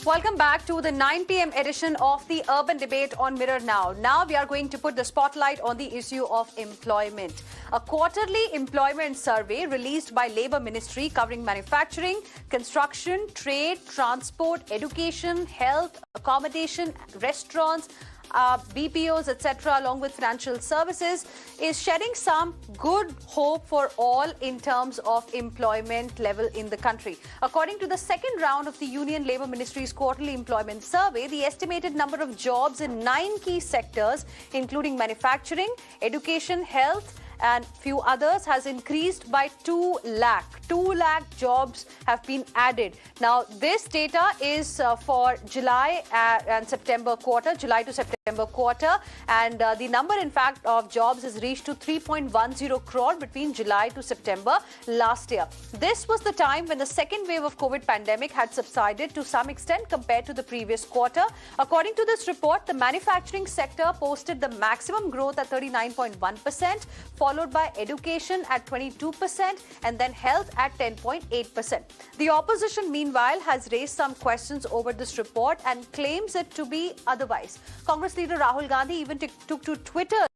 Welcome back to the 9 p.m. edition of the Urban Debate on Mirror Now. Now we are going to put the spotlight on the issue of employment. A quarterly employment survey released by Labour Ministry covering manufacturing, construction, trade, transport, education, health, accommodation, restaurants, BPOs, etc., along with financial services, is shedding some good hope for all in terms of employment level in the country. According to the second round of the Union Labour Ministry's quarterly employment survey, the estimated number of jobs in 9 key sectors, including manufacturing, education, health, and few others, has increased by 2 lakh. 2 lakh jobs have been added. Now, this data is for July and September quarter, July to September quarter, and the number, in fact, of jobs has reached to 3.10 crore between July to September last year. This was the time when the second wave of COVID pandemic had subsided to some extent compared to the previous quarter. According to this report, the manufacturing sector posted the maximum growth at 39.1%, followed by education at 22% and then health at 10.8%. The opposition, meanwhile, has raised some questions over this report and claims it to be otherwise. Congress leader Rahul Gandhi even took to Twitter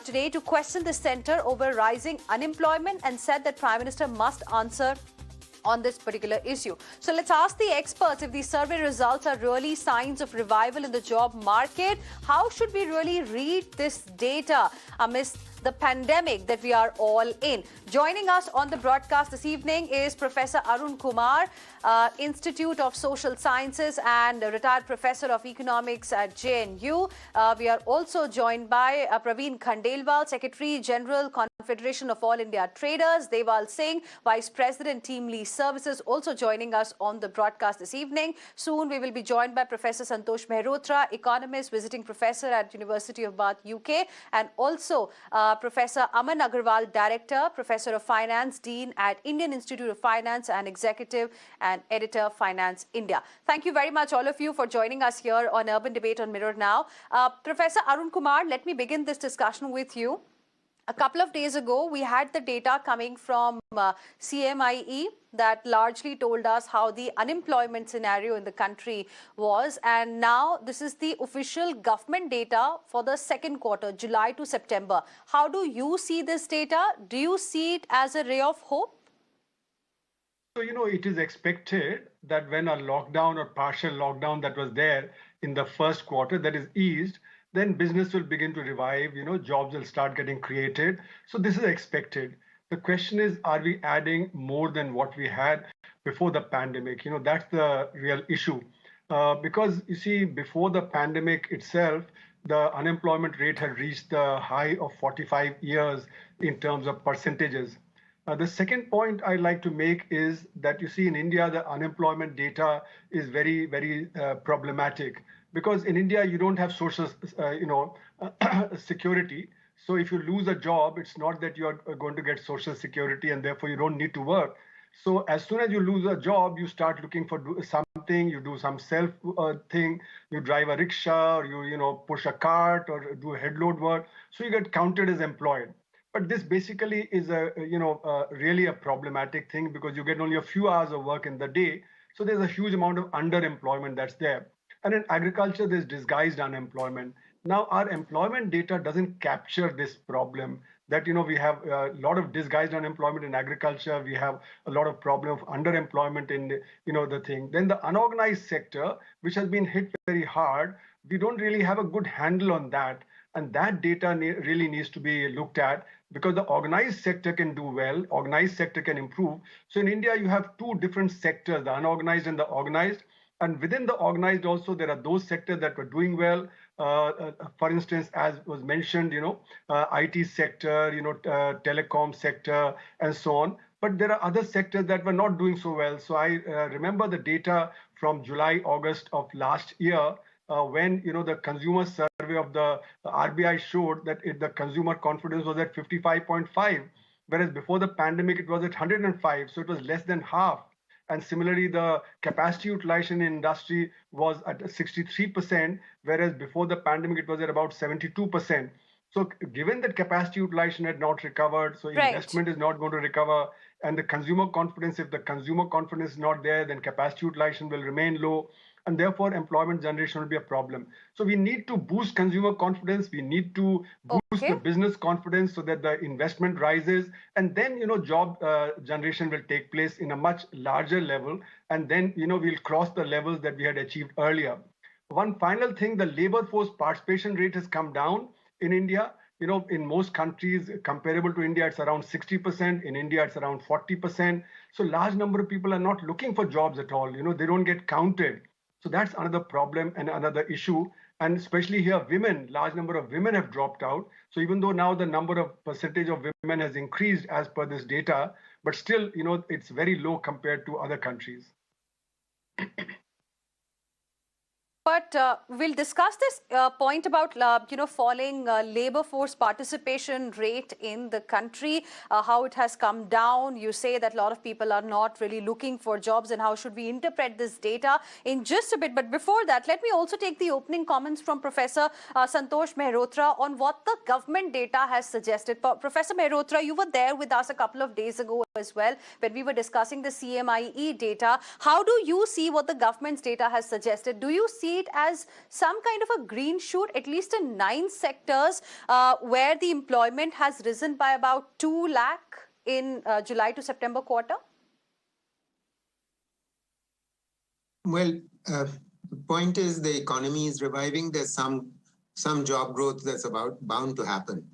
today to question the centre over rising unemployment and said that Prime Minister must answer on this particular issue. So let's ask the experts if these survey results are really signs of revival in the job market. How should we really read this data amidst the pandemic that we are all in? Joining us on the broadcast this evening is Professor Arun Kumar, Institute of Social Sciences and retired Professor of Economics at JNU. We are also joined by Praveen Khandelwal, Secretary General, Confederation of All India Traders, Deval Singh, Vice President, Team Lead Services, also joining us on the broadcast this evening. Soon we will be joined by Professor Santosh Mehrotra, Economist, Visiting Professor at University of Bath, UK, and also Professor Aman Agarwal, Director, Professor of Finance, Dean at Indian Institute of Finance and Executive and Editor, Finance India. Thank you very much, all of you, for joining us here on Urban Debate on Mirror Now. Professor Arun Kumar, let me begin this discussion with you. A couple of days ago, we had the data coming from CMIE that largely told us how the unemployment scenario in the country was. And now this is the official government data for the second quarter, July to September. How do you see this data? Do you see it as a ray of hope? So, it is expected that when a lockdown or partial lockdown that was there in the first quarter that is eased, then business will begin to revive, jobs will start getting created. So this is expected. The question is, are we adding more than what we had before the pandemic? That's the real issue. Because you see, before the pandemic itself, the unemployment rate had reached the high of 45 years in terms of percentages. The second point I like to make is that you see in India, the unemployment data is very, very problematic. Because in India, you don't have social, security. So if you lose a job, it's not that you are going to get social security and therefore you don't need to work. So as soon as you lose a job, you start looking for something, you do some self thing, you drive a rickshaw, or you push a cart or do a headload work. So you get counted as employed. But this basically is really a problematic thing because you get only a few hours of work in the day. So there's a huge amount of underemployment that's there. And in agriculture, there's disguised unemployment. Now, our employment data doesn't capture this problem that, we have a lot of disguised unemployment in agriculture. We have a lot of problem of underemployment in, the thing. Then the unorganized sector, which has been hit very hard, we don't really have a good handle on that. And that data really needs to be looked at because the organized sector can do well, organized sector can improve. So in India, you have two different sectors, the unorganized and the organized. And within the organized also, there are those sectors that were doing well. For instance, as was mentioned, IT sector, telecom sector, and so on. But there are other sectors that were not doing so well. So I remember the data from July, August of last year, when the consumer survey of the RBI showed that the consumer confidence was at 55.5, whereas before the pandemic it was at 105, so it was less than half. And similarly, the capacity utilization in industry was at 63%, whereas before the pandemic it was at about 72%. So given that capacity utilization had not recovered, so investment is not going to recover, and the consumer confidence, if the consumer confidence is not there, then capacity utilization will remain low. and therefore employment generation will be a problem. So we need to boost consumer confidence. We need to boost the Okay. business confidence so that the investment rises, and then job generation will take place in a much larger level, and then we'll cross the levels that we had achieved earlier. One final thing, the labor force participation rate has come down in India. In most countries comparable to India, it's around 60%. In India, it's around 40%. So large number of people are not looking for jobs at all. They don't get counted. So that's another problem and another issue. And especially here, women, large number of women have dropped out. So even though now the number of percentage of women has increased as per this data, but still, it's very low compared to other countries. But we'll discuss this point about falling labor force participation rate in the country, how it has come down. You say that a lot of people are not really looking for jobs, and how should we interpret this data in just a bit. But before that, let me also take the opening comments from Professor Santosh Mehrotra on what the government data has suggested. Professor Mehrotra, you were there with us a couple of days ago as well when we were discussing the CMIE data. How do you see what the government's data has suggested? Do you see it as some kind of a green shoot, at least in 9 sectors where the employment has risen by about 2 lakh in July to September quarter? Well, the point is the economy is reviving. There's some job growth that's bound to happen.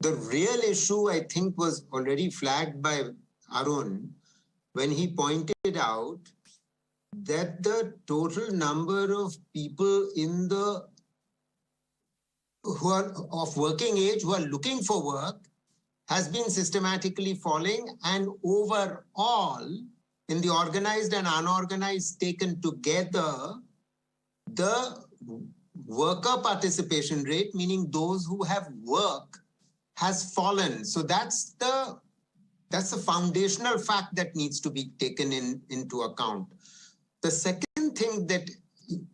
The real issue, I think, was already flagged by Arun when he pointed out that the total number of people who are of working age who are looking for work has been systematically falling, and overall, in the organized and unorganized taken together, the worker participation rate, meaning those who have work, has fallen. So that's the foundational fact that needs to be taken into account. The second thing that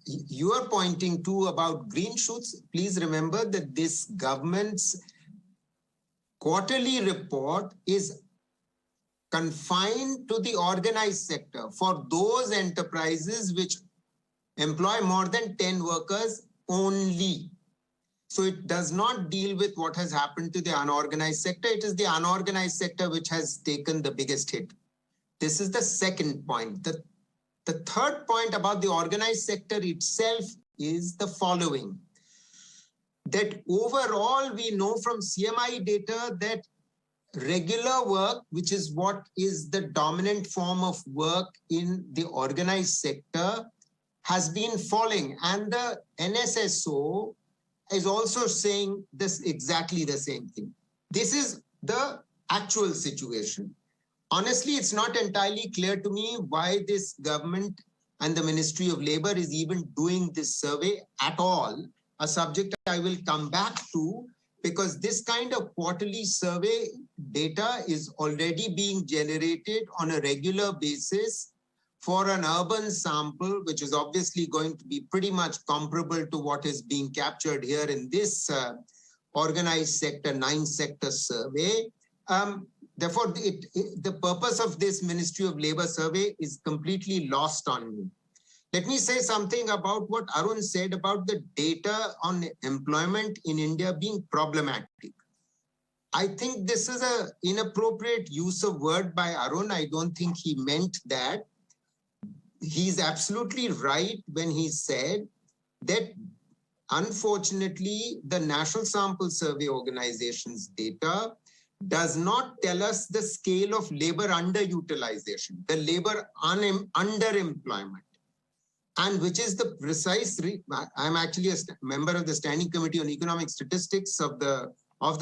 you are pointing to about green shoots, please remember that this government's quarterly report is confined to the organized sector for those enterprises which employ more than 10 workers only. So it does not deal with what has happened to the unorganized sector. It is the unorganized sector which has taken the biggest hit. This is the second point. The third point about the organized sector itself is the following. That overall, we know from CMI data that regular work, which is what is the dominant form of work in the organized sector, has been falling. And the NSSO is also saying this exactly the same thing. This is the actual situation. Honestly, it's not entirely clear to me why this government and the Ministry of Labor is even doing this survey at all, a subject I will come back to, because this kind of quarterly survey data is already being generated on a regular basis for an urban sample, which is obviously going to be pretty much comparable to what is being captured here in this organized sector, 9-sector survey. Therefore, the purpose of this Ministry of Labor survey is completely lost on me. Let me say something about what Arun said about the data on employment in India being problematic. I think this is an inappropriate use of word by Arun. I don't think he meant that. He's absolutely right when he said that unfortunately, the National Sample Survey Organization's data does not tell us the scale of labor underutilization, the labor underemployment, and which is the precise. I'm actually a member of the Standing Committee on Economic Statistics of the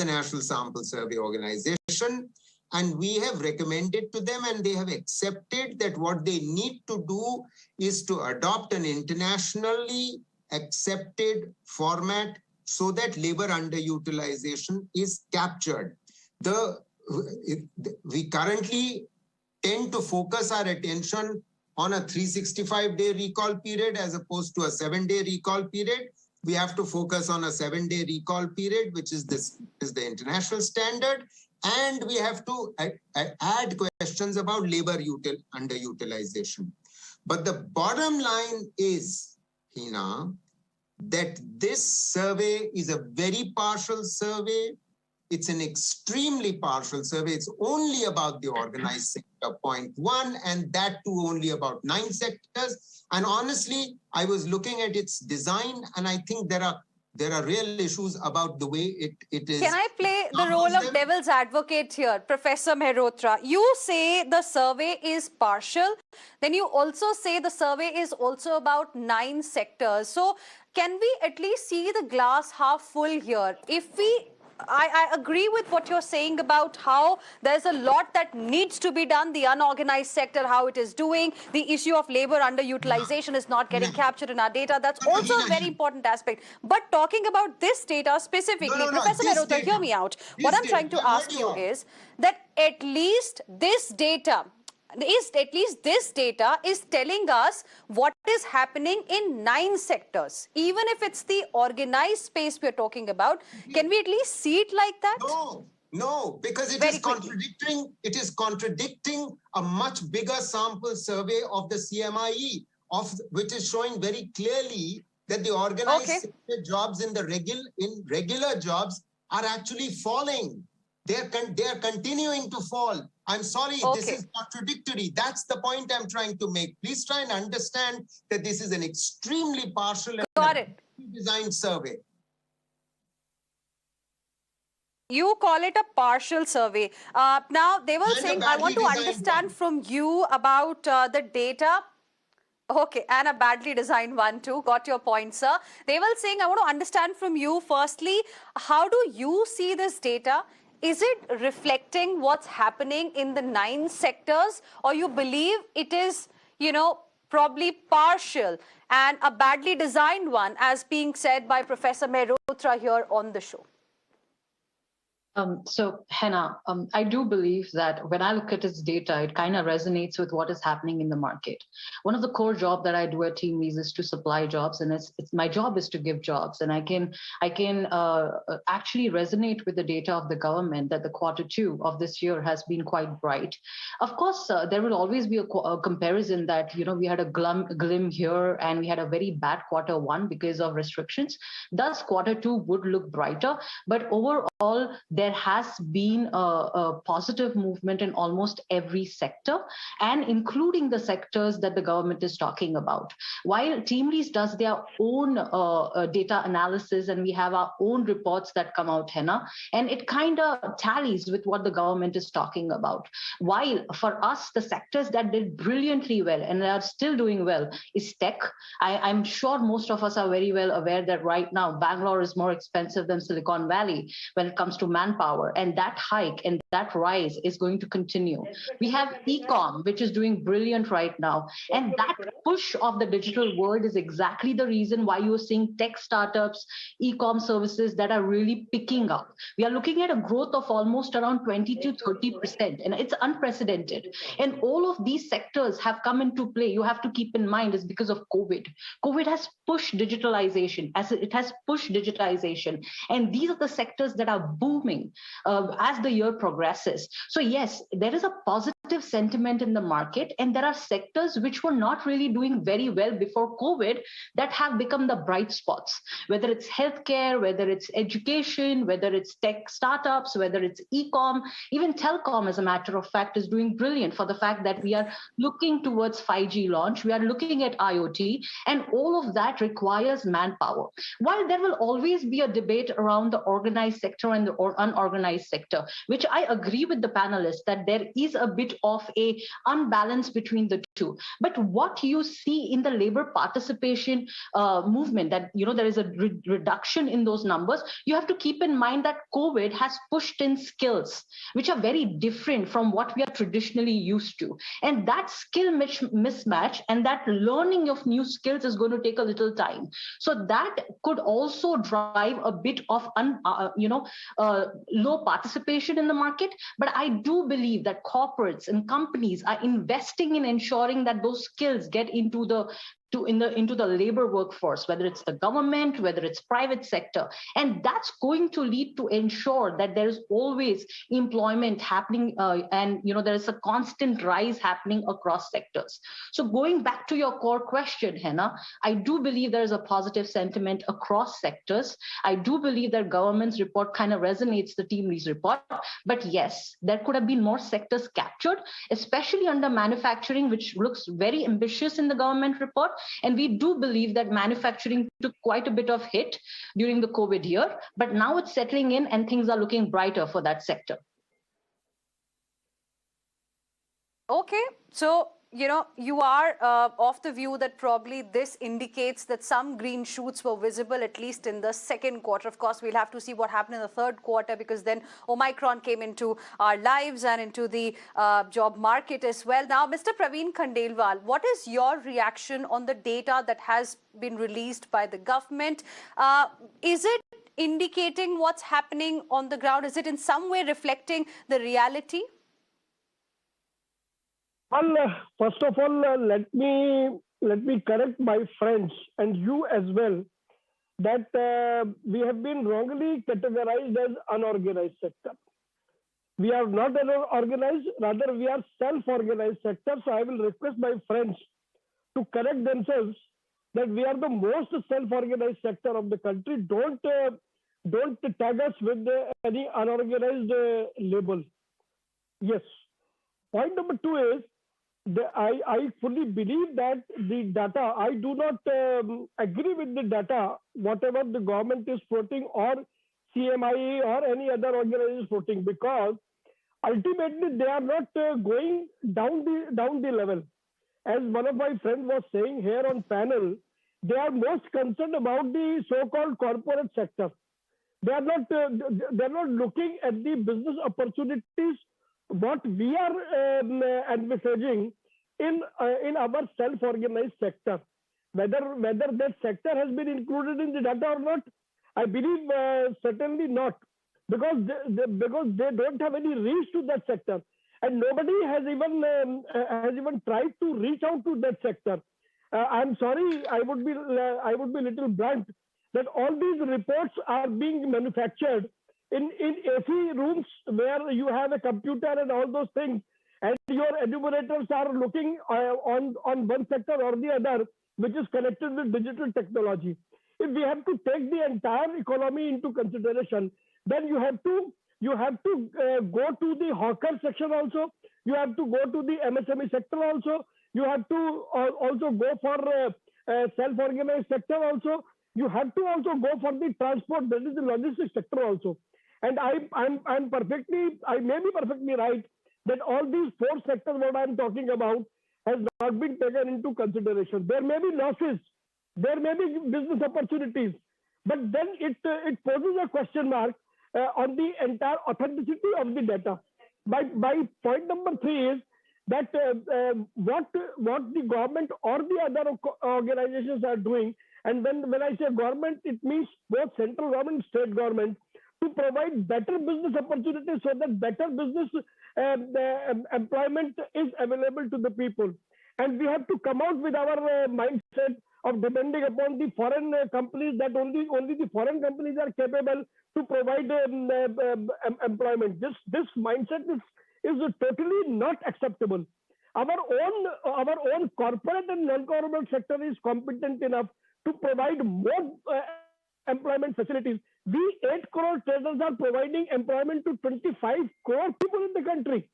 National Sample Survey Organization, and we have recommended to them, and they have accepted that what they need to do is to adopt an internationally accepted format so that labor underutilization is captured. We currently tend to focus our attention on a 365-day recall period as opposed to a 7-day recall period. We have to focus on a 7-day recall period, which is the international standard. And we have to add questions about labor underutilization. But the bottom line is Hina, that this survey is a very partial survey. It's an extremely partial survey. It's only about the organized sector, point one, and that too only about 9 sectors. And honestly, I was looking at its design, and I think there are real issues about the way it is. Can I play the role of devil's advocate here, Professor Mehrotra? You say the survey is partial, then you also say the survey is also about 9 sectors. So can we at least see the glass half full here? I agree with what you're saying about how there's a lot that needs to be done, the unorganized sector, how it is doing, the issue of labor underutilization is not getting captured in our data. That's also a very important aspect. But talking about this data specifically, Professor Mehrotra, hear me out. What I'm trying to ask you is that at least this data is telling us what is happening in 9 sectors. Even if it's the organized space we're talking about, can we at least see it like that? No, because it is contradicting a much bigger sample survey of the CMIE, which is showing very clearly that the organized sector jobs in regular jobs are actually falling. They are continuing to fall. I'm sorry, this is contradictory. That's the point I'm trying to make. Please try and understand that this is an extremely partial and designed survey. You call it a partial survey. Now, they were saying, I want to understand from you about the data. Okay, and a badly designed one too. Got your point, sir. They were saying, I want to understand from you, firstly, how do you see this data? Is it reflecting what's happening in the 9 sectors, or you believe it is, probably partial and a badly designed one, as being said by Professor Mehrotra here on the show? So, Hannah, I do believe that when I look at its data, it kind of resonates with what is happening in the market. One of the core jobs that I do at Team Lease is to supply jobs, and it's my job is to give jobs. And I can actually resonate with the data of the government that the Q2 of this year has been quite bright. Of course, there will always be a comparison that, we had a glim here and we had a very bad Q1 because of restrictions. Thus, Q2 would look brighter, but overall, there has been a positive movement in almost every sector, and including the sectors that the government is talking about. While TeamLease does their own data analysis, and we have our own reports that come out, Henna, and it kind of tallies with what the government is talking about. While for us, the sectors that did brilliantly well and are still doing well is tech. I'm sure most of us are very well aware that right now, Bangalore is more expensive than Silicon Valley when it comes to manpower, and that hike and that rise is going to continue. We have e-com, which is doing brilliant right now, and that push of the digital world is exactly the reason why you're seeing tech startups, e-com services that are really picking up. We are looking at a growth of almost around 20 to 30%, and it's unprecedented. And all of these sectors have come into play. You have to keep in mind is because of COVID. COVID has pushed digitalization, and these are the sectors that are booming as the year progresses. So yes, there is a positive sentiment in the market, and there are sectors which were not really doing very well before COVID that have become the bright spots, whether it's healthcare, whether it's education, whether it's tech startups, whether it's e-com, even telecom, as a matter of fact, is doing brilliant for the fact that we are looking towards 5G launch, we are looking at IoT, and all of that requires manpower. While there will always be a debate around the organized sector and the unorganized sector, which I agree with the panelists that there is a bit of a unbalance between the two. But what you see in the labor participation movement, that there is a reduction in those numbers, you have to keep in mind that COVID has pushed in skills which are very different from what we are traditionally used to. And that skill mismatch and that learning of new skills is going to take a little time. So that could also drive a bit of low participation in the market. But I do believe that corporates and companies are investing in ensuring that those skills get into the into the labor workforce, whether it's the government, whether it's private sector. And that's going to lead to ensure that there is always employment happening, and there is a constant rise happening across sectors. So going back to your core question, Henna, I do believe there is a positive sentiment across sectors. I do believe that government's report kind of resonates the team lead's report. But yes, there could have been more sectors captured, especially under manufacturing, which looks very ambitious in the government report. And we do believe that manufacturing took quite a bit of hit during the COVID year, but now it's settling in and things are looking brighter for that sector. Okay, so you are of the view that probably this indicates that some green shoots were visible, at least in the second quarter. Of course, we'll have to see what happened in the third quarter, because then Omicron came into our lives and into the job market as well. Now, Mr. Praveen Khandelwal, what is your reaction on the data that has been released by the government? Is it indicating what's happening on the ground? Is it in some way reflecting the reality? Well, first of all, let me correct my friends and you as well that we have been wrongly categorized as unorganized sector. We are not organized, rather we are self-organized sector. So I will request my friends to correct themselves that we are the most self-organized sector of the country. Don't tag us with any unorganized label. Yes. Point number two is, I fully believe that the data, I do not agree with the data, whatever the government is quoting or CMI or any other organization is quoting, because ultimately they are not going down the level. As one of my friends was saying here on panel, they are most concerned about the so-called corporate sector. They are not looking at the business opportunities what we are envisaging in our self-organized sector. Whether that sector has been included in the data or not, I believe certainly not, because they don't have any reach to that sector, and nobody has even tried to reach out to that sector. I'm sorry, I would be a little blunt that all these reports are being manufactured in AC rooms where you have a computer and all those things, and your enumerators are looking on one sector or the other, which is connected with digital technology. If we have to take the entire economy into consideration, then you have to go to the hawker section also. You have to go to the MSME sector also. You have to also go for self-organized sector also. You have to also go for the transport, that is the logistics sector also. And I may be perfectly right that all these four sectors what I'm talking about has not been taken into consideration. There may be losses, there may be business opportunities, but then it poses a question mark on the entire authenticity of the data. My point number three is that what the government or the other organizations are doing, and when I say government, it means both central government and state government, to provide better business opportunities so that better business employment is available to the people. And we have to come out with our mindset of depending upon the foreign companies, that only the foreign companies are capable to provide employment. This mindset is totally not acceptable. Our own corporate and non-corporate sector is competent enough to provide more employment facilities. We 8 crore traders are providing employment to 25 crore people in the country.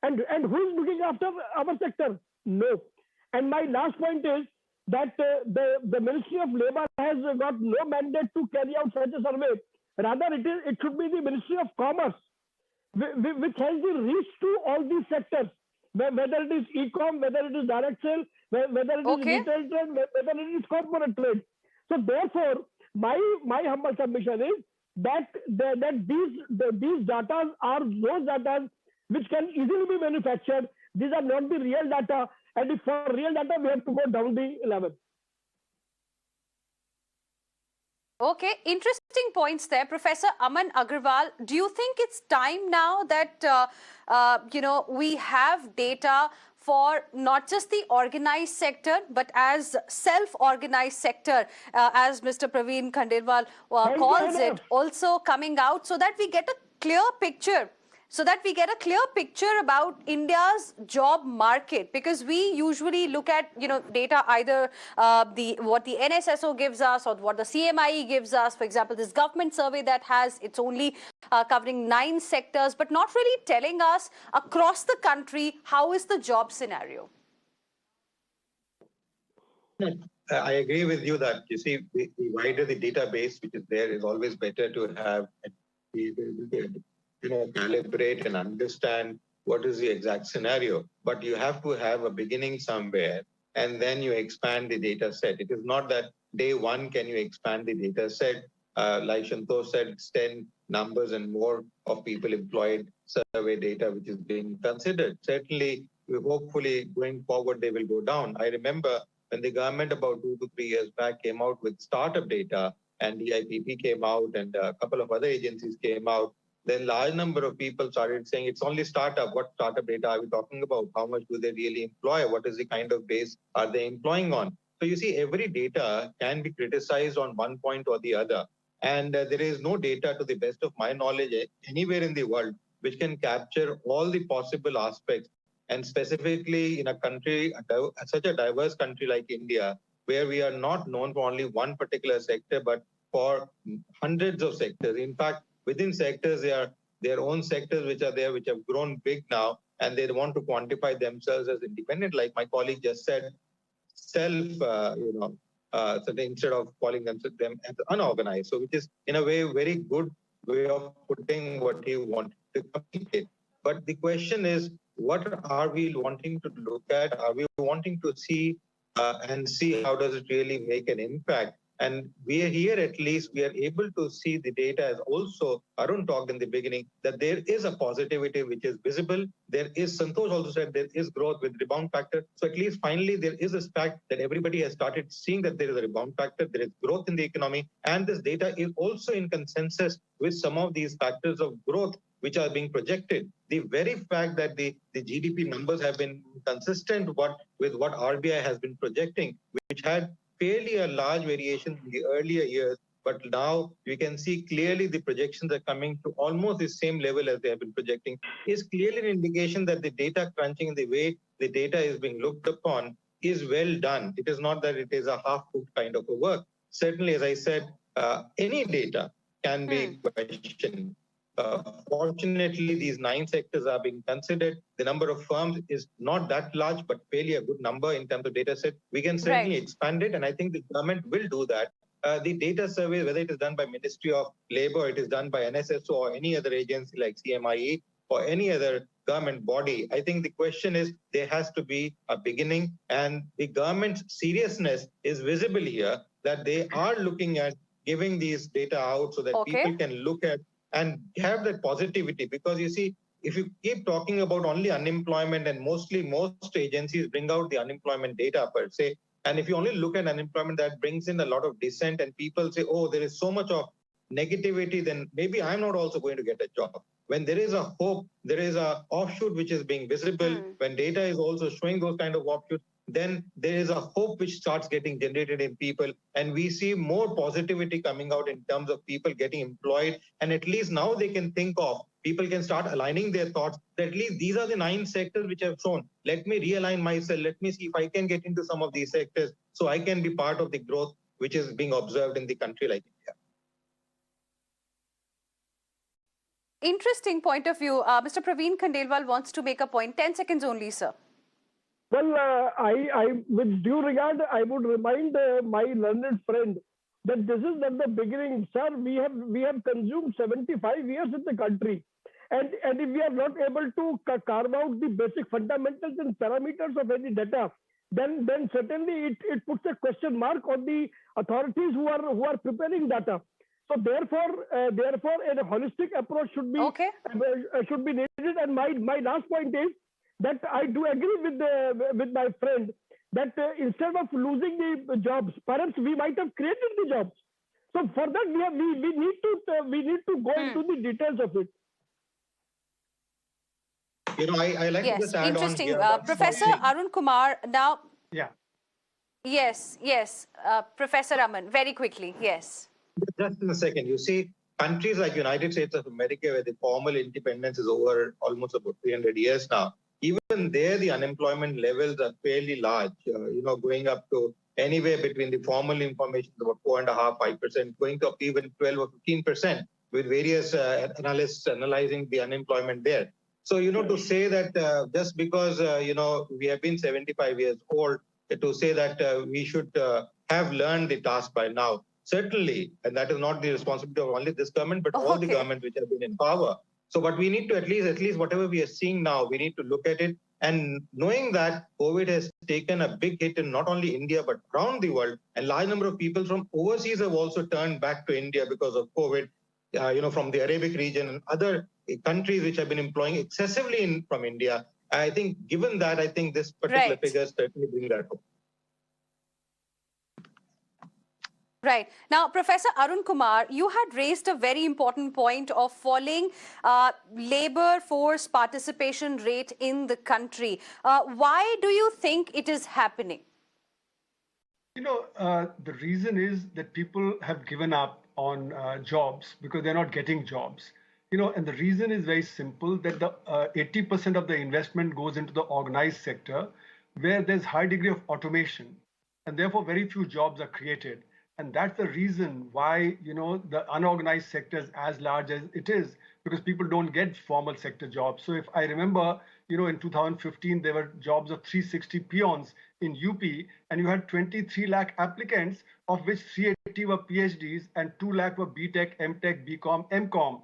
And who is looking after our sector? No. And my last point is that the Ministry of Labour has got no mandate to carry out such a survey. Rather, it should be the Ministry of Commerce, which has the reach to all these sectors, whether it is e-com, whether it is direct sale, whether it is retail trade, whether it is corporate trade. So therefore, my humble submission is that these data are those data which can easily be manufactured. These are not the real data, and if for real data we have to go down the level. Okay, interesting points there. Professor Aman Agarwal, do you think it's time now that, we have data for not just the organized sector, but as self-organized sector, as Mr. Praveen Khandelwal calls it, also coming out so that we get a clear picture about India's job market, because we usually look at data either what the NSSO gives us or what the CMIE gives us. For example, this government survey that has it's only covering 9 sectors, but not really telling us across the country how is the job scenario. I agree with you that the wider the database which is there is always better to have and be able to calibrate and understand what is the exact scenario. But you have to have a beginning somewhere and then you expand the data set. It is not that day one can you expand the data set. Like Shantosh said, it's 10 numbers and more of people employed survey data which is being considered. Certainly, hopefully going forward they will go down. I remember when the government about 2 to 3 years back came out with startup data and the IPP came out and a couple of other agencies came out, then large number of people started saying it's only startup. What startup data are we talking about? How much do they really employ? What is the kind of base are they employing on? So you see, every data can be criticized on one point or the other. And there is no data, to the best of my knowledge, anywhere in the world which can capture all the possible aspects. And specifically in a country, such a diverse country like India, where we are not known for only one particular sector, but for hundreds of sectors. In fact, within sectors, there are their own sectors which are there, which have grown big now, and they want to quantify themselves as independent. Like my colleague just said, so instead of calling them as unorganized. So which is in a way, very good way of putting what you want to communicate. But the question is, what are we wanting to look at? Are we wanting to see and see how does it really make an impact? And we are here, at least we are able to see the data as also, Arun talked in the beginning, that there is a positivity which is visible. There is, Santosh also said, there is growth with rebound factor. So at least finally there is a fact that everybody has started seeing that there is a rebound factor, there is growth in the economy. And this data is also in consensus with some of these factors of growth which are being projected. The very fact that the GDP numbers have been consistent with what RBI has been projecting, which had fairly a large variation in the earlier years, but now we can see clearly the projections are coming to almost the same level as they have been projecting, is clearly an indication that the data crunching, the way the data is being looked upon, is well done. It is not that it is a half-cooked kind of a work. Certainly, as I said, any data can be questioned. Fortunately, these 9 sectors are being considered. The number of firms is not that large, but fairly a good number in terms of data set. We can certainly expand it, and I think the government will do that. The data survey, whether it is done by Ministry of Labour, or it is done by NSSO or any other agency like CMIE or any other government body, I think the question is there has to be a beginning, and the government's seriousness is visible here, that they are looking at giving these data out so that people can look at and have that positivity. Because you see, if you keep talking about only unemployment, and most agencies bring out the unemployment data per se, and if you only look at unemployment, that brings in a lot of dissent, and people say, oh, there is so much of negativity, then maybe I'm not also going to get a job. When there is a hope, there is a offshoot which is being visible, when data is also showing those kind of offshoots, then there is a hope which starts getting generated in people, and we see more positivity coming out in terms of people getting employed, and at least now they can think of, people can start aligning their thoughts, that at least these are the 9 sectors which have shown. Let me realign myself, let me see if I can get into some of these sectors, so I can be part of the growth which is being observed in the country like India. Interesting point of view. Mr. Praveen Khandelwal wants to make a point. 10 seconds only, sir. Well, with due regard, I would remind my learned friend that this is not the beginning, sir. We have consumed 75 years in the country, and if we are not able to carve out the basic fundamentals and parameters of any data, then certainly it puts a question mark on the authorities who are preparing data. So therefore, a holistic approach should be needed. And my last point is that I do agree with my friend that instead of losing the jobs, perhaps we might have created the jobs. So for that, we need to go into the details of it. I like to Yes, just add interesting. on here. Professor Arun Kumar, now. Yeah. Yes. Professor Aman, very quickly. Yes. Just in a second, you see, countries like United States of America, where the formal independence is over almost about 300 years now, even there the unemployment levels are fairly large, going up to anywhere between the formal information about 4.5%, 5%, going to up even 12 or 15%, with various analysts analyzing the unemployment there. So, to say that just because, we have been 75 years old, to say that we should have learned the task by now, certainly, and that is not the responsibility of only this government, but all the governments which have been in power. So, but we need to at least whatever we are seeing now, we need to look at it. And knowing that COVID has taken a big hit in not only India, but around the world, and large number of people from overseas have also turned back to India because of COVID, from the Arabic region and other countries which have been employing excessively from India. I think given that, I think this particular figure certainly bring that home. Right. Now, Professor Arun Kumar, you had raised a very important point of falling labor force participation rate in the country. Why do you think it is happening? The reason is that people have given up on jobs because they're not getting jobs. And the reason is very simple, that the 80% of the investment goes into the organized sector, where there's high degree of automation, and therefore very few jobs are created. And that's the reason why, the unorganized sector is as large as it is, because people don't get formal sector jobs. So if I remember, in 2015, there were jobs of 360 peons in UP, and you had 23 lakh applicants, of which 380 were PhDs and 2 lakh were BTech, MTech, BCom, MCom.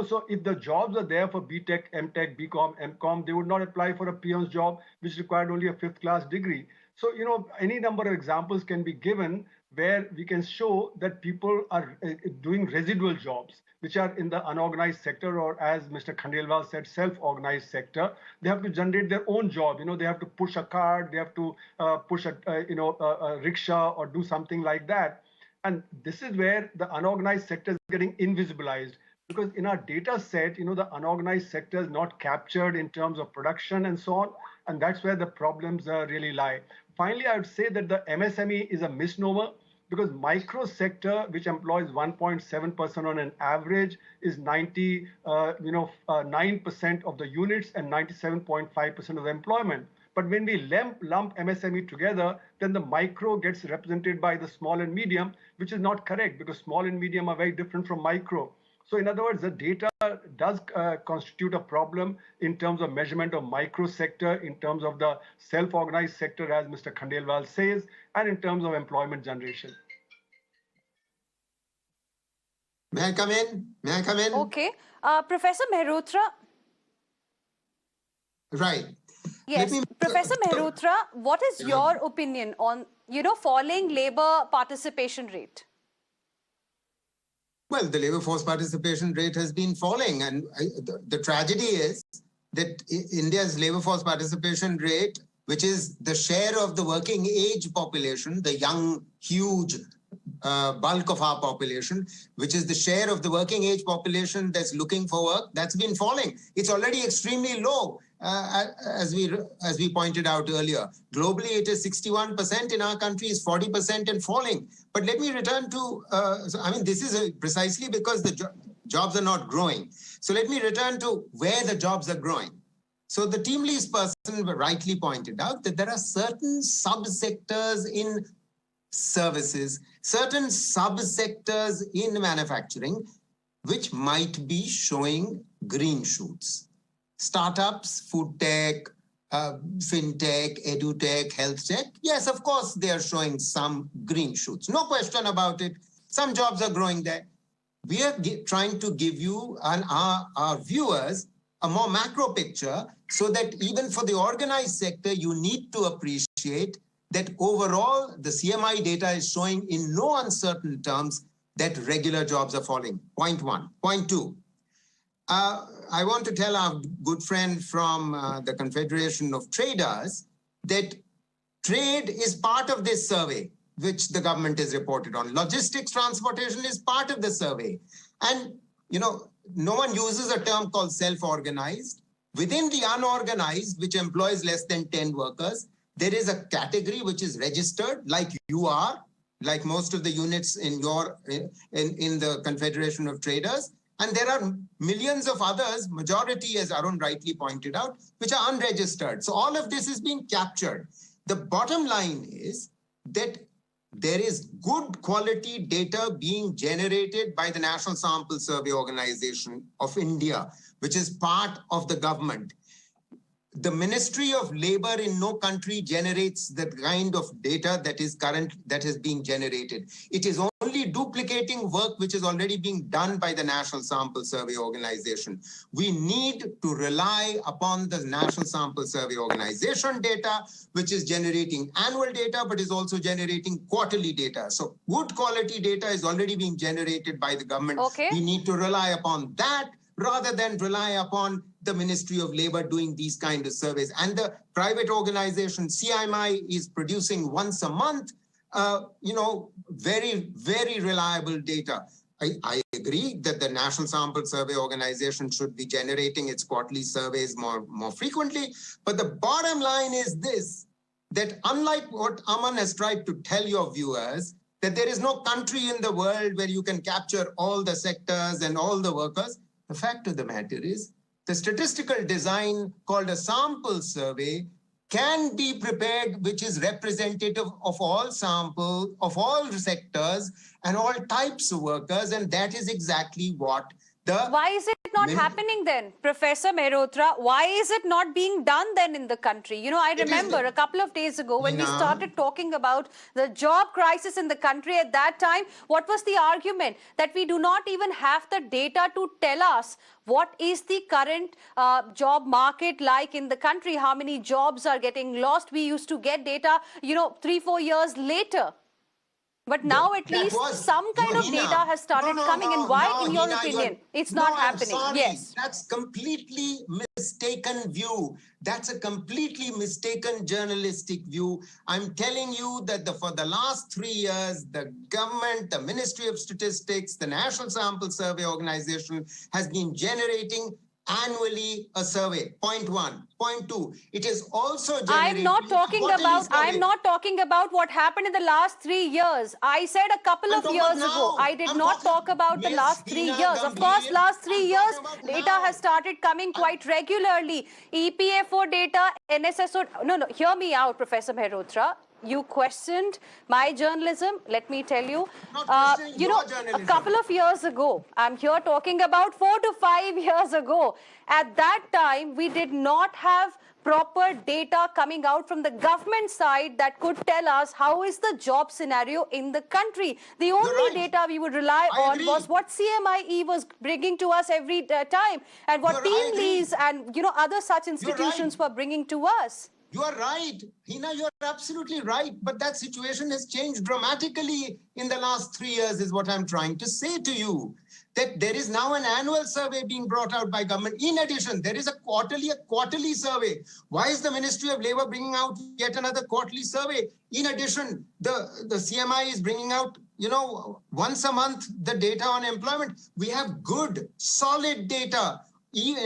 So if the jobs are there for BTech, MTech, BCom, MCom, they would not apply for a peon's job, which required only a 5th class degree. So, any number of examples can be given where we can show that people are doing residual jobs, which are in the unorganized sector, or as Mr. Khandelwal said, self-organized sector. They have to generate their own job. They have to push a cart, they have to push a rickshaw or do something like that. And this is where the unorganized sector is getting invisibilized. Because in our data set, the unorganized sector is not captured in terms of production and so on. And that's where the problems really lie. Finally, I would say that the MSME is a misnomer, because micro sector, which employs 1.7% on an average, is 9% of the units and 97.5% of the employment. But when we lump MSME together, then the micro gets represented by the small and medium, which is not correct, because small and medium are very different from micro. So in other words, the data does constitute a problem in terms of measurement of micro sector, in terms of the self-organized sector, as Mr. Khandelwal says, and in terms of employment generation. May I come in? Okay. Professor Mehrotra. Right. Yes. Professor Mehrotra, what is your opinion on, falling labor participation rate? Well, the labor force participation rate has been falling. And the tragedy is that India's labor force participation rate, which is the share of the working age population, the young, huge bulk of our population, which is the share of the working age population that's looking for work, that's been falling. It's already extremely low, as we pointed out earlier. Globally, it is 61%. In our country, is 40% and falling. But let me return to, this is precisely because the jobs are not growing. So let me return to where the jobs are growing. So the team leads person rightly pointed out that there are certain subsectors in services, certain subsectors in manufacturing, which might be showing green shoots. Startups, food tech, fintech, edutech, health tech. Yes, of course, they are showing some green shoots. No question about it. Some jobs are growing there. We are trying to give you and our viewers a more macro picture, so that even for the organized sector, you need to appreciate that overall, the CMI data is showing in no uncertain terms that regular jobs are falling. Point one. Point two, I want to tell our good friend from the Confederation of Traders that trade is part of this survey. which the government is reported on. Logistics, transportation is part of the survey. And, no one uses a term called self-organized. Within the unorganized, which employs less than 10 workers, there is a category which is registered, like you are, like most of the units in the Confederation of Traders. And there are millions of others, majority, as Arun rightly pointed out, which are unregistered. So all of this is being captured. The bottom line is that there is good quality data being generated by the National Sample Survey Organization of India, which is part of the government. The Ministry of Labor in no country generates the kind of data that is being generated. It is only duplicating work which is already being done by the National Sample Survey Organization. We need to rely upon the National Sample Survey Organization data, which is generating annual data, but is also generating quarterly data. So good quality data is already being generated by the government. Okay. We need to rely upon that rather than rely upon the Ministry of Labor doing these kind of surveys. And the private organization CIMI is producing once a month, very, very reliable data. I agree that the National Sample Survey Organization should be generating its quarterly surveys more frequently. But the bottom line is this, that unlike what Aman has tried to tell your viewers, that there is no country in the world where you can capture all the sectors and all the workers. The fact of the matter is, the statistical design called a sample survey can be prepared, which is representative of all sample, of all sectors and all types of workers. And that is exactly what Why is it not happening then, Professor Mehrotra? Why is it not being done then in the country? I remember a couple of days ago when we started talking about the job crisis in the country at that time, what was the argument? That we do not even have the data to tell us what is the current job market like in the country, how many jobs are getting lost. We used to get data, 3-4 years later. But now at least some kind of data has started coming in. Why, in your opinion, it's not happening? Sorry. Yes. That's completely mistaken view. That's a completely mistaken journalistic view. I'm telling you that for the last 3 years, the government, the Ministry of Statistics, the National Sample Survey Organization has been generating annually a survey. Point 1. Point 2, it is also generating. I'm not talking about what happened in the last 3 years. I said a couple of years ago. I did not talk about the last 3 years. Of course, last 3 years, data has started coming quite regularly. EPFO data, NSSO. No, hear me out, Professor Mehrotra. You questioned my journalism. Let me tell you, a couple of years ago, I'm here talking about 4 to 5 years ago. At that time, we did not have proper data coming out from the government side that could tell us how is the job scenario in the country. The only data we would rely on was what CMIE was bringing to us every time and what Team Lease and other such institutions were bringing to us. You are right. Hina, you are absolutely right. But that situation has changed dramatically in the last 3 years is what I'm trying to say to you. That there is now an annual survey being brought out by government. In addition, there is a quarterly survey. Why is the Ministry of Labor bringing out yet another quarterly survey? In addition, the CMI is bringing out, once a month, the data on employment. We have good, solid data,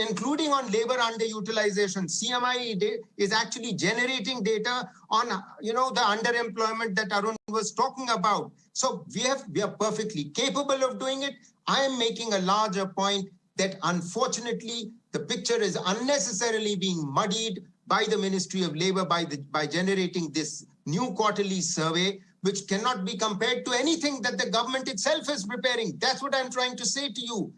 including on labor underutilization. CMI is actually generating data on, the underemployment that Arun was talking about. So we are perfectly capable of doing it. I am making a larger point that unfortunately the picture is unnecessarily being muddied by the Ministry of Labor by generating this new quarterly survey, which cannot be compared to anything that the government itself is preparing. That's what I'm trying to say to you.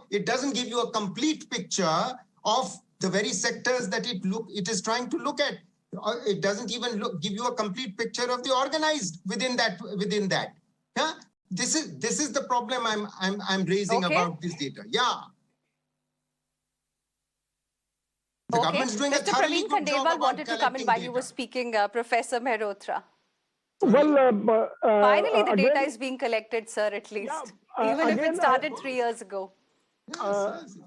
It doesn't give you a complete picture of the very sectors that it is trying to look at. It doesn't even give you a complete picture of the organized within that. Yeah, this is the problem I'm raising about this data. Yeah. The government's doing a Mr. thoroughly Praveen good job Khandelwal about wanted to come in while you were data. speaking, Professor Mehrotra. Well, Finally, the data again, is being collected, sir, at least. Yeah, Even if it again, started 3 years ago.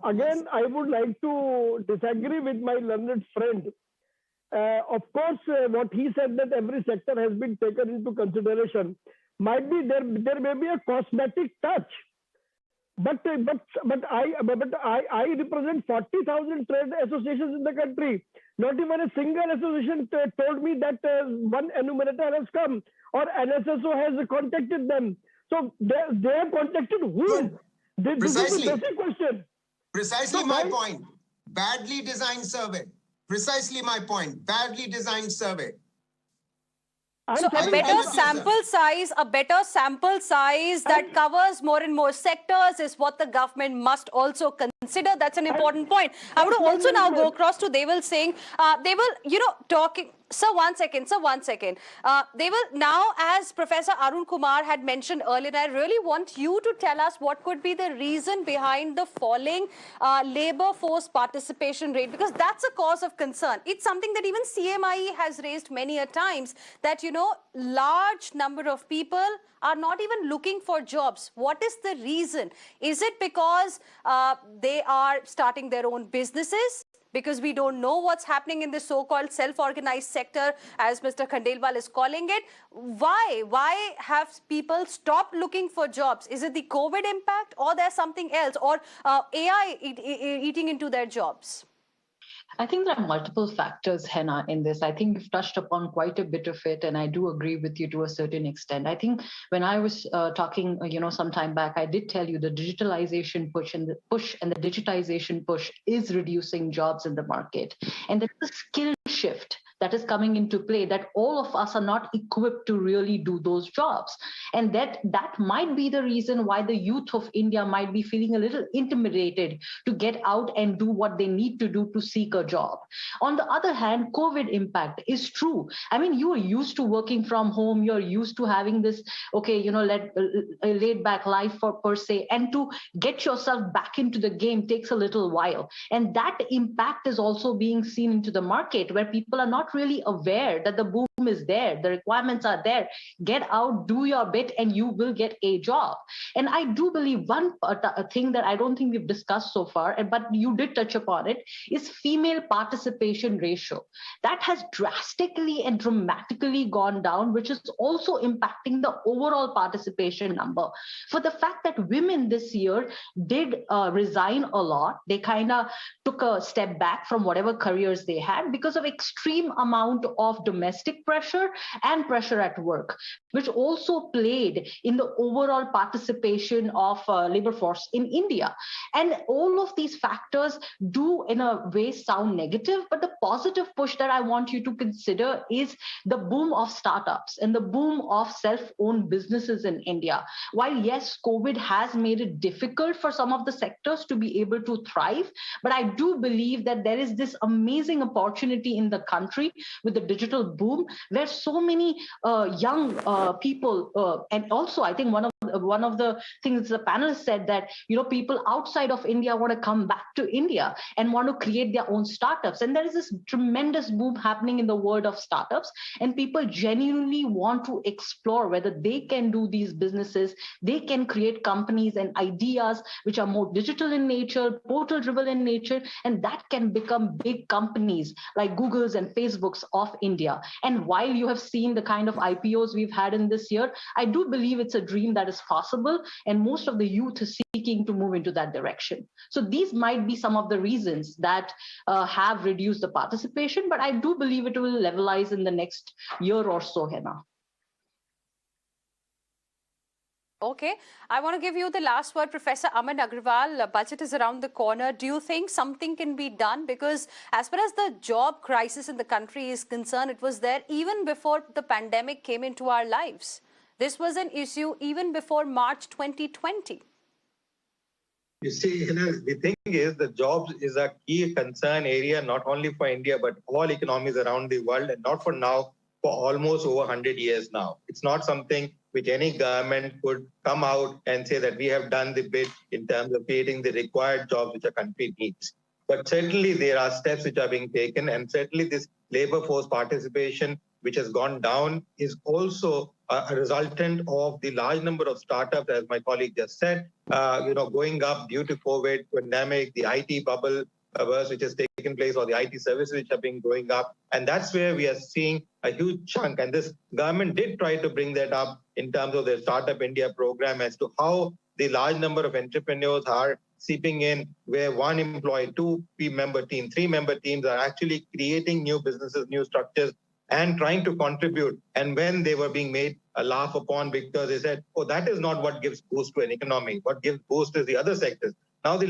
Again, I would like to disagree with my learned friend Of course, what he said that every sector has been taken into consideration might be there. There may be a cosmetic touch, but I represent 40,000 trade associations in the country. Not even a single association told me that one enumerator has come or NSSO has contacted them. So they have contacted whom? This is the basic question. Precisely my point. Badly designed survey. Precisely my point. Badly designed survey. So a better sample size that covers more and more sectors is what the government must also consider. That's an important point. I would also now go across to Deval Singh. Deval, talking. Sir, one second. They will now, as Professor Arun Kumar had mentioned earlier, I really want you to tell us what could be the reason behind the falling labor force participation rate, because that's a cause of concern. It's something that even CMIE has raised many a times, that, large number of people are not even looking for jobs. What is the reason? Is it because they are starting their own businesses? Because we don't know what's happening in the so-called self-organized sector, as Mr. Khandelwal is calling it. Why have people stopped looking for jobs? Is it the COVID impact, or there's something else, or AI eating into their jobs? I think there are multiple factors, Henna, in this. I think you've touched upon quite a bit of it, and I do agree with you to a certain extent. I think when I was talking, some time back, I did tell you the digitalization push and the digitization push is reducing jobs in the market. And there's a skill shift that is coming into play, that all of us are not equipped to really do those jobs. And that might be the reason why the youth of India might be feeling a little intimidated to get out and do what they need to do to seek a job. On the other hand, COVID impact is true. I mean, you are used to working from home, you're used to having this, laid back life per se, and to get yourself back into the game takes a little while. And that impact is also being seen into the market, where people are not really aware that the boom is there, the requirements are there. Get out, do your bit, and you will get a job. And I do believe one thing that I don't think we've discussed so far, but you did touch upon it, is female participation ratio. That has drastically and dramatically gone down, which is also impacting the overall participation number. For the fact that women this year did resign a lot, they kind of took a step back from whatever careers they had because of extreme amount of domestic pressure and pressure at work, which also played in the overall participation of labor force in India. And all of these factors do in a way sound negative, but the positive push that I want you to consider is the boom of startups and the boom of self-owned businesses in India. While yes, COVID has made it difficult for some of the sectors to be able to thrive, but I do believe that there is this amazing opportunity in the country with the digital boom, where so many young people, and also I think one of the things the panelists said, that people outside of India want to come back to India and want to create their own startups. And there is this tremendous boom happening in the world of startups, and people genuinely want to explore whether they can do these businesses, they can create companies and ideas which are more digital in nature, portal driven in nature, and that can become big companies like Google's and Facebook's of India. And while you have seen the kind of IPOs we've had in this year, I do believe it's a dream that is possible, and most of the youth is seeking to move into that direction. So these might be some of the reasons that have reduced the participation, but I do believe it will levelize in the next year or so, Henna. Okay, I want to give you the last word, Professor Aman Agarwal. Budget is around the corner. Do you think something can be done? Because as far as the job crisis in the country is concerned, it was there even before the pandemic came into our lives. This was an issue even before March 2020. You see, the thing is, the jobs is a key concern area, not only for India, but all economies around the world, and not for now, for almost over 100 years now. It's not something which any government could come out and say that we have done the bit in terms of creating the required jobs which a country needs. But certainly there are steps which are being taken, and certainly this labor force participation which has gone down is also a resultant of the large number of startups, as my colleague just said, going up due to COVID pandemic, the IT bubble, which has taken place, or the IT services which have been growing up. And that's where we are seeing a huge chunk. And this government did try to bring that up in terms of their Startup India program as to how the large number of entrepreneurs are seeping in, where one employee, 2-member team, 3-member teams are actually creating new businesses, new structures, and trying to contribute. And when they were being made a laugh upon because they said, oh, that is not what gives boost to an economy. What gives boost is the other sectors. Now the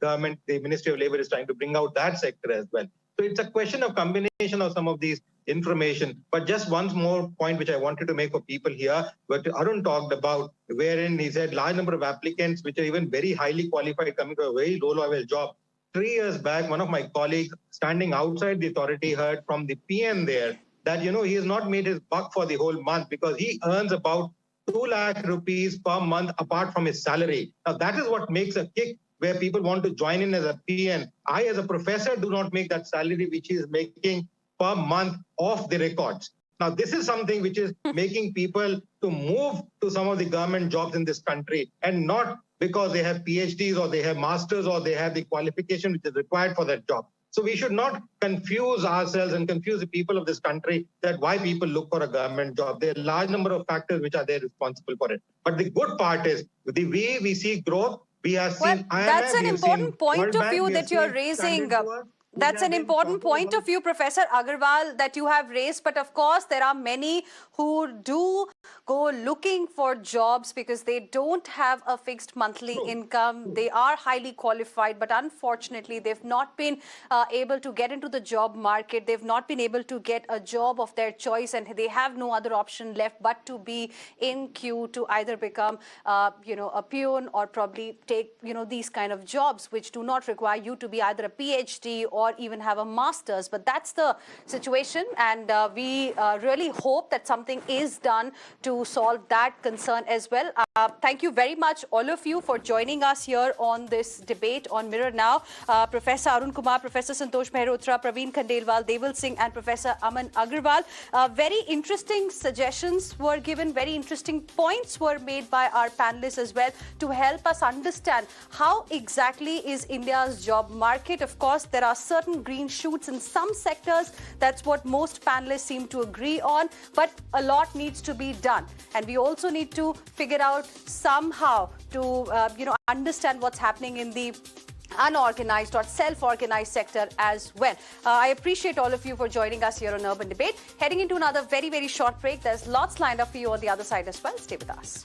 government, the Ministry of Labor is trying to bring out that sector as well. So it's a question of combination of some of these information. But just one more point which I wanted to make for people here, what Arun talked about, wherein he said large number of applicants which are even very highly qualified coming to a very low-level job. 3 years back, one of my colleagues standing outside the authority heard from the PM there that, he has not made his buck for the whole month because he earns about 2 lakh rupees per month apart from his salary. Now, that is what makes a kick where people want to join in as a PN. I, as a professor, do not make that salary which he is making per month off the records. Now, this is something which is making people to move to some of the government jobs in this country, and not because they have PhDs or they have masters or they have the qualification which is required for that job. So we should not confuse ourselves and confuse the people of this country that why people look for a government job. There are a large number of factors which are there responsible for it. But the good part is the way we see growth, we are seeing. Well, that's an important point of view that you're raising. That's an important point of view, Professor Agarwal, that you have raised. But of course, there are many who do go looking for jobs because they don't have a fixed monthly income. They are highly qualified, but unfortunately, they've not been able to get into the job market. They've not been able to get a job of their choice, and they have no other option left but to be in queue to either become, a peon or probably take, these kind of jobs which do not require you to be either a PhD or even have a master's. But that's the situation, and we really hope that something is done to solve that concern as well. Thank you very much, all of you, for joining us here on this debate on Mirror Now. Professor Arun Kumar, Professor Santosh Mehrotra, Praveen Khandelwal, Deval Singh, and Professor Aman Agarwal. Very interesting suggestions were given, very interesting points were made by our panelists as well to help us understand how exactly is India's job market. Of course, there are certain green shoots in some sectors. That's what most panelists seem to agree on. But a lot needs to be done. And we also need to figure out somehow to, understand what's happening in the unorganized or self-organized sector as well. I appreciate all of you for joining us here on Urban Debate. Heading into another very, very short break. There's lots lined up for you on the other side as well. Stay with us.